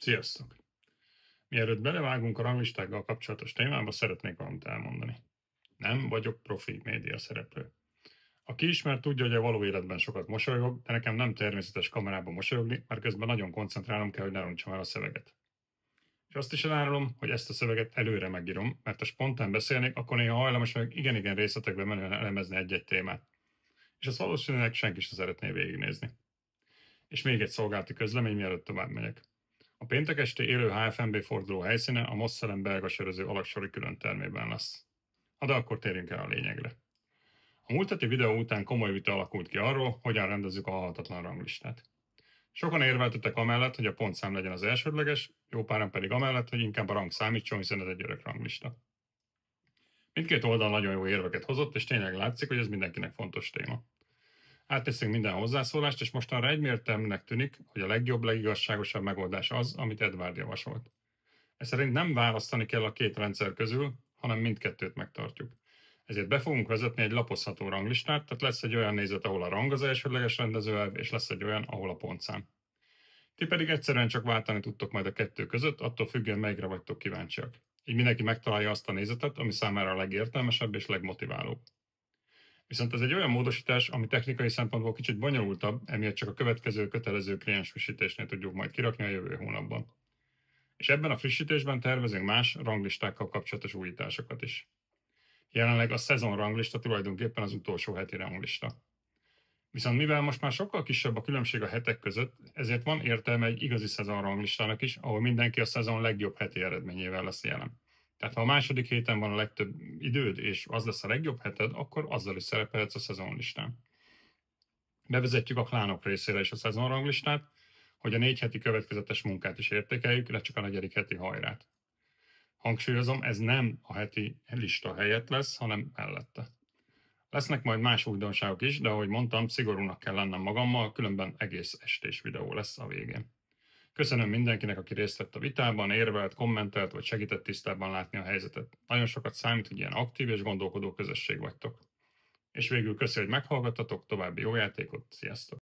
Sziasztok! Mielőtt belevágunk a ranglistákkal kapcsolatos témába, szeretnék valamit elmondani. Nem vagyok profi média szereplő. Aki ismer, tudja, hogy a való életben sokat mosolygok, de nekem nem természetes kamerában mosolyogni, mert közben nagyon koncentrálnom kell, hogy ne rontsam el a szöveget. És azt is elárulom, hogy ezt a szöveget előre megírom, mert ha spontán beszélnék, akkor néha hajlamos meg igen-igen részletekbe menően elemezni egy-egy témát. És azt valószínűleg senki sem szeretné végignézni. És még egy szolgálati közlemény, mielőtt tovább megyek. A péntek esti élő HFMB forduló helyszíne a Mosszelen belga söröző alaksori külön termében lesz. De akkor térjünk el a lényegre. A múlt heti videó után komoly vita alakult ki arról, hogyan rendezzük a halhatatlan ranglistát. Sokan érveltetek amellett, hogy a pontszám legyen az elsődleges, jó páran pedig amellett, hogy inkább a rang számítson, hiszen ez egy örök ranglista. Mindkét oldal nagyon jó érveket hozott, és tényleg látszik, hogy ez mindenkinek fontos téma. Áttesszünk minden hozzászólást, és mostanra egyértelműnek tűnik, hogy a legjobb, legigazságosabb megoldás az, amit Edward javasolt. Ez szerint nem választani kell a két rendszer közül, hanem mindkettőt megtartjuk. Ezért be fogunk vezetni egy lapozható ranglistát, tehát lesz egy olyan nézet, ahol a rang az elsődleges rendezőelv, és lesz egy olyan, ahol a pontszám. Ti pedig egyszerűen csak váltani tudtok majd a kettő között, attól függően melyikre vagytok kíváncsiak. Így mindenki megtalálja azt a nézetet, ami számára a legértelmesebb és legmotiválóbb. Viszont ez egy olyan módosítás, ami technikai szempontból kicsit bonyolultabb, emiatt csak a következő kötelező kliens frissítésnél tudjuk majd kirakni a jövő hónapban. És ebben a frissítésben tervezünk más ranglistákkal kapcsolatos újításokat is. Jelenleg a szezon ranglista tulajdonképpen az utolsó heti ranglista. Viszont mivel most már sokkal kisebb a különbség a hetek között, ezért van értelme egy igazi szezon ranglistának is, ahol mindenki a szezon legjobb heti eredményével lesz jelen. Tehát ha a második héten van a legtöbb időd, és az lesz a legjobb heted, akkor azzal is szerepelhetsz a szezonlistán. Bevezetjük a klánok részére is a szezonranglistát, hogy a 4 heti következetes munkát is értékeljük, de csak a 4. heti hajrát. Hangsúlyozom, ez nem a heti lista helyett lesz, hanem mellette. Lesznek majd más újdonságok is, de ahogy mondtam, szigorúnak kell lennem magammal, különben egész estés videó lesz a végén. Köszönöm mindenkinek, aki részt vett a vitában, érvelt, kommentelt, vagy segített tisztában látni a helyzetet. Nagyon sokat számít, hogy ilyen aktív és gondolkodó közösség vagytok. És végül köszi, hogy meghallgattatok, további jó játékot, sziasztok!